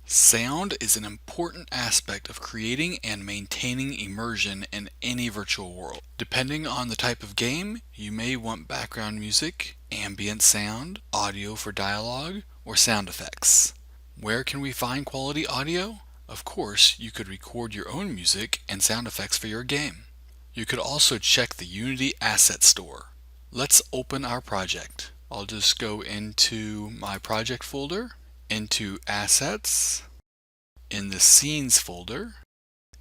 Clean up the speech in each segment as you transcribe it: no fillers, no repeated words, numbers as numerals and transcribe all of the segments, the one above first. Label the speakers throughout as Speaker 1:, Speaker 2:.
Speaker 1: Sound is an important aspect of creating and maintaining immersion in any virtual world. Depending on the type of game, you may want background music, ambient sound, audio for dialogue, or sound effects. Where can we find quality audio? Of course, you could record your own music and sound effects for your game. You could also check the Unity Asset Store. Let's open our project. I'll just go into my project folder, into Assets, in the Scenes folder,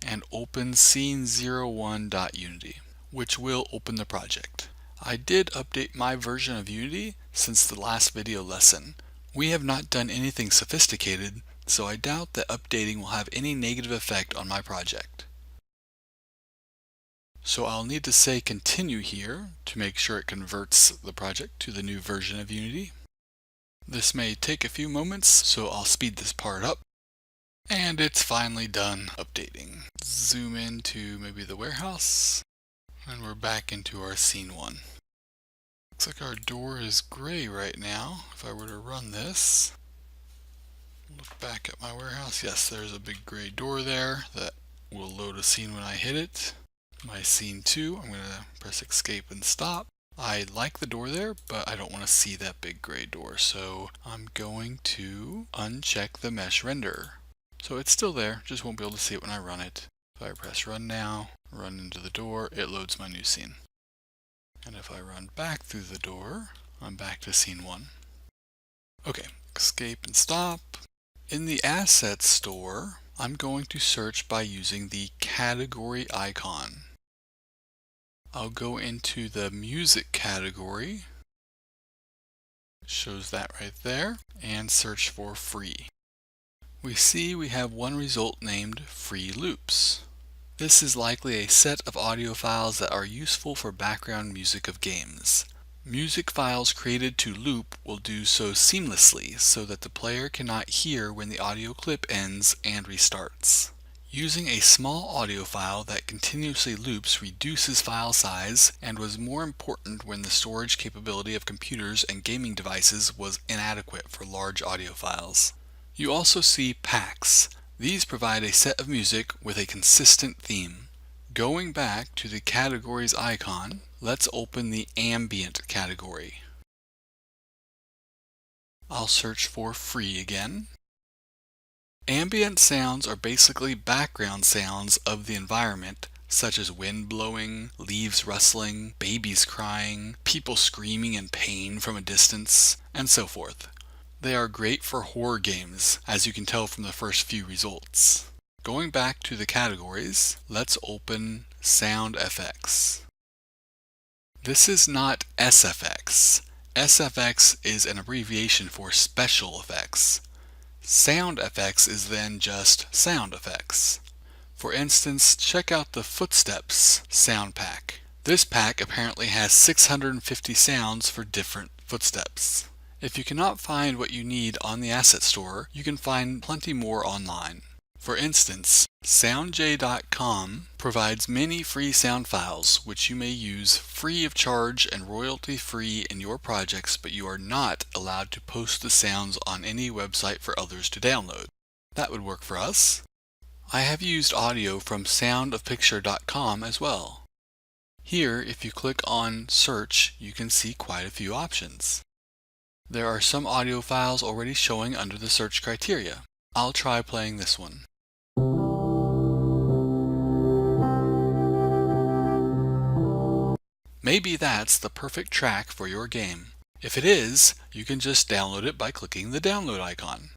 Speaker 1: and open scene01.unity, which will open the project. I did update my version of Unity since the last video lesson. We have not done anything sophisticated, so I doubt that updating will have any negative effect on my project. So I'll need to say continue here to make sure it converts the project to the new version of Unity. This may take a few moments, so I'll speed this part up. And it's finally done updating. Zoom into maybe the warehouse, and we're back into our scene 1. Looks like our door is gray right now. If I were to run this, look back at my warehouse, yes, there's a big gray door there that will load a scene when I hit it. My scene 2, I'm going to press escape and stop. I like the door there, but I don't want to see that big gray door, so I'm going to uncheck the mesh render. So it's still there, just won't be able to see it when I run it. If I press run now, run into the door, it loads my new scene. And if I run back through the door, I'm back to scene 1. Okay, escape and stop. In the Assets Store, I'm going to search by using the category icon. I'll go into the music category, it shows that right there, and search for free. We see we have one result named Free Loops. This is likely a set of audio files that are useful for background music of games. Music files created to loop will do so seamlessly so that the player cannot hear when the audio clip ends and restarts. Using a small audio file that continuously loops reduces file size and was more important when the storage capability of computers and gaming devices was inadequate for large audio files. You also see packs. These provide a set of music with a consistent theme. Going back to the categories icon, let's open the ambient category. I'll search for free again. Ambient sounds are basically background sounds of the environment, such as wind blowing, leaves rustling, babies crying, people screaming in pain from a distance, and so forth. They are great for horror games, as you can tell from the first few results. Going back to the categories, let's open Sound FX. This is not SFX. SFX is an abbreviation for Special Effects. Sound effects is then just sound effects. For instance, check out the Footsteps sound pack. This pack apparently has 650 sounds for different footsteps. If you cannot find what you need on the Asset Store, you can find plenty more online. For instance, SoundJ.com provides many free sound files which you may use free of charge and royalty-free in your projects, but you are not allowed to post the sounds on any website for others to download. That would work for us. I have used audio from soundofpicture.com as well. Here, if you click on Search, you can see quite a few options. There are some audio files already showing under the search criteria. I'll try playing this one. Maybe that's the perfect track for your game. If it is, you can just download it by clicking the download icon.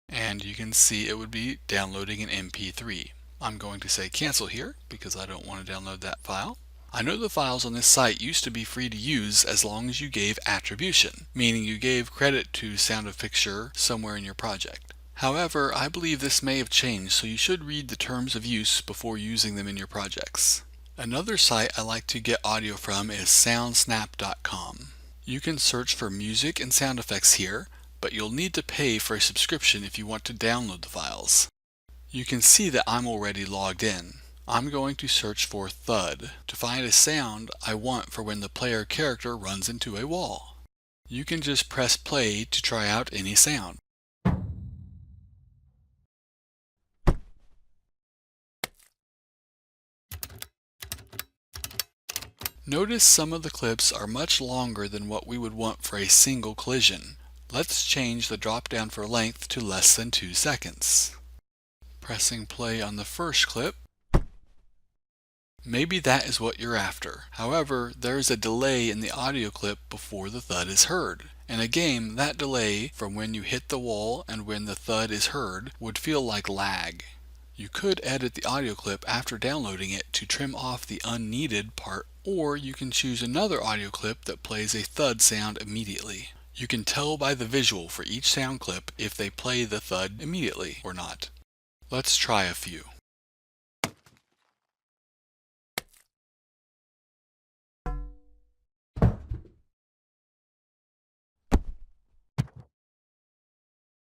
Speaker 1: And you can see it would be downloading an MP3. I'm going to say cancel here because I don't want to download that file. I know the files on this site used to be free to use as long as you gave attribution, meaning you gave credit to Sound of Picture somewhere in your project. However, I believe this may have changed, so you should read the terms of use before using them in your projects. Another site I like to get audio from is soundsnap.com. You can search for music and sound effects here, but you'll need to pay for a subscription if you want to download the files. You can see that I'm already logged in. I'm going to search for thud to find a sound I want for when the player character runs into a wall. You can just press play to try out any sound. Notice some of the clips are much longer than what we would want for a single collision. Let's change the drop down for length to less than 2 seconds. Pressing play on the first clip. Maybe that is what you're after. However, there is a delay in the audio clip before the thud is heard. In a game, that delay from when you hit the wall and when the thud is heard would feel like lag. You could edit the audio clip after downloading it to trim off the unneeded part, or you can choose another audio clip that plays a thud sound immediately. You can tell by the visual for each sound clip if they play the thud immediately or not. Let's try a few.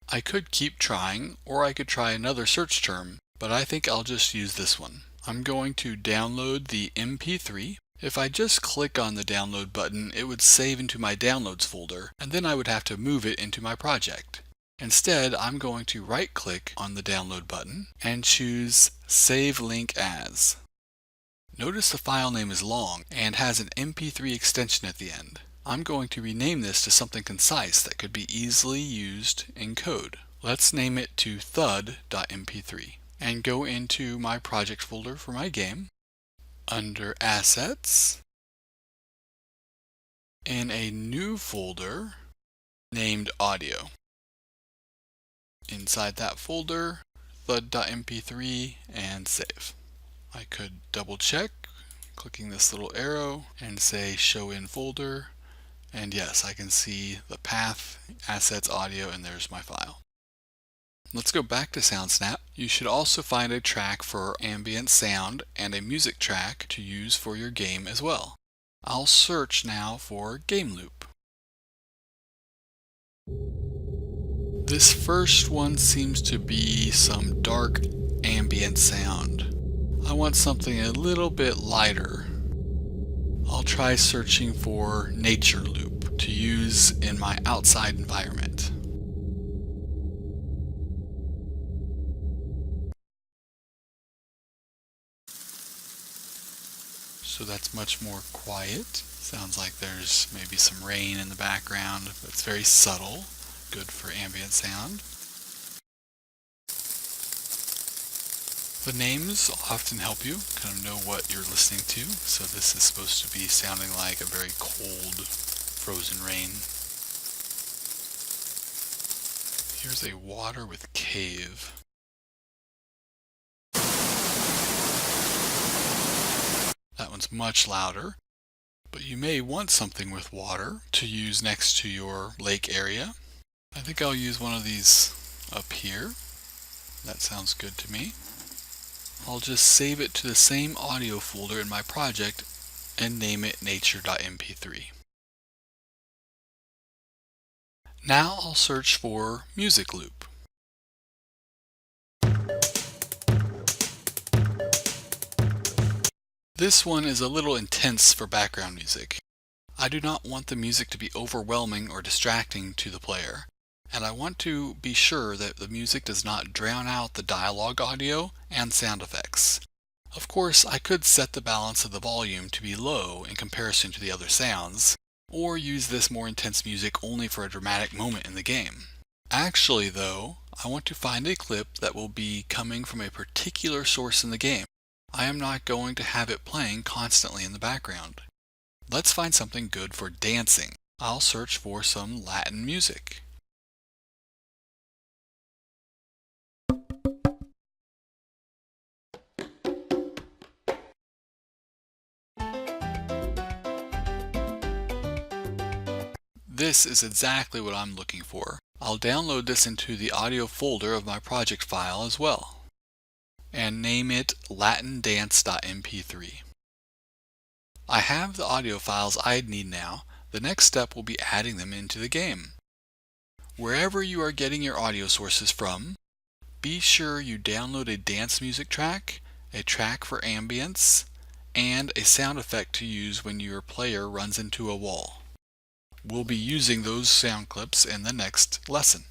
Speaker 1: I could keep trying, or I could try another search term, but I think I'll just use this one. I'm going to download the MP3. If I just click on the download button, it would save into my downloads folder, and then I would have to move it into my project. Instead, I'm going to right-click on the download button and choose Save Link As. Notice the file name is long and has an MP3 extension at the end. I'm going to rename this to something concise that could be easily used in code. Let's name it to thud.mp3 and go into my project folder for my game. Under Assets, in a new folder named Audio. Inside that folder, thud.mp3 and save. I could double check, clicking this little arrow and say Show in Folder. And yes, I can see the path, assets, audio, and there's my file. Let's go back to SoundSnap. You should also find a track for ambient sound and a music track to use for your game as well. I'll search now for Game Loop. This first one seems to be some dark ambient sound. I want something a little bit lighter. I'll try searching for Nature Loop to use in my outside environment. So that's much more quiet. Sounds like there's maybe some rain in the background, but it's very subtle, good for ambient sound. The names often help you kind of know what you're listening to. So this is supposed to be sounding like a very cold, frozen rain. Here's a water with cave. That one's much louder, but you may want something with water to use next to your lake area. I think I'll use one of these up here. That sounds good to me. I'll just save it to the same audio folder in my project and name it nature.mp3. Now I'll search for Music Loop. This one is a little intense for background music. I do not want the music to be overwhelming or distracting to the player, and I want to be sure that the music does not drown out the dialogue audio and sound effects. Of course, I could set the balance of the volume to be low in comparison to the other sounds, or use this more intense music only for a dramatic moment in the game. Actually though, I want to find a clip that will be coming from a particular source in the game. I am not going to have it playing constantly in the background. Let's find something good for dancing. I'll search for some Latin music. This is exactly what I'm looking for. I'll download this into the audio folder of my project file as well, and name it latindance.mp3. I have the audio files I'd need now. The next step will be adding them into the game. Wherever you are getting your audio sources from, be sure you download a dance music track, a track for ambience, and a sound effect to use when your player runs into a wall. We'll be using those sound clips in the next lesson.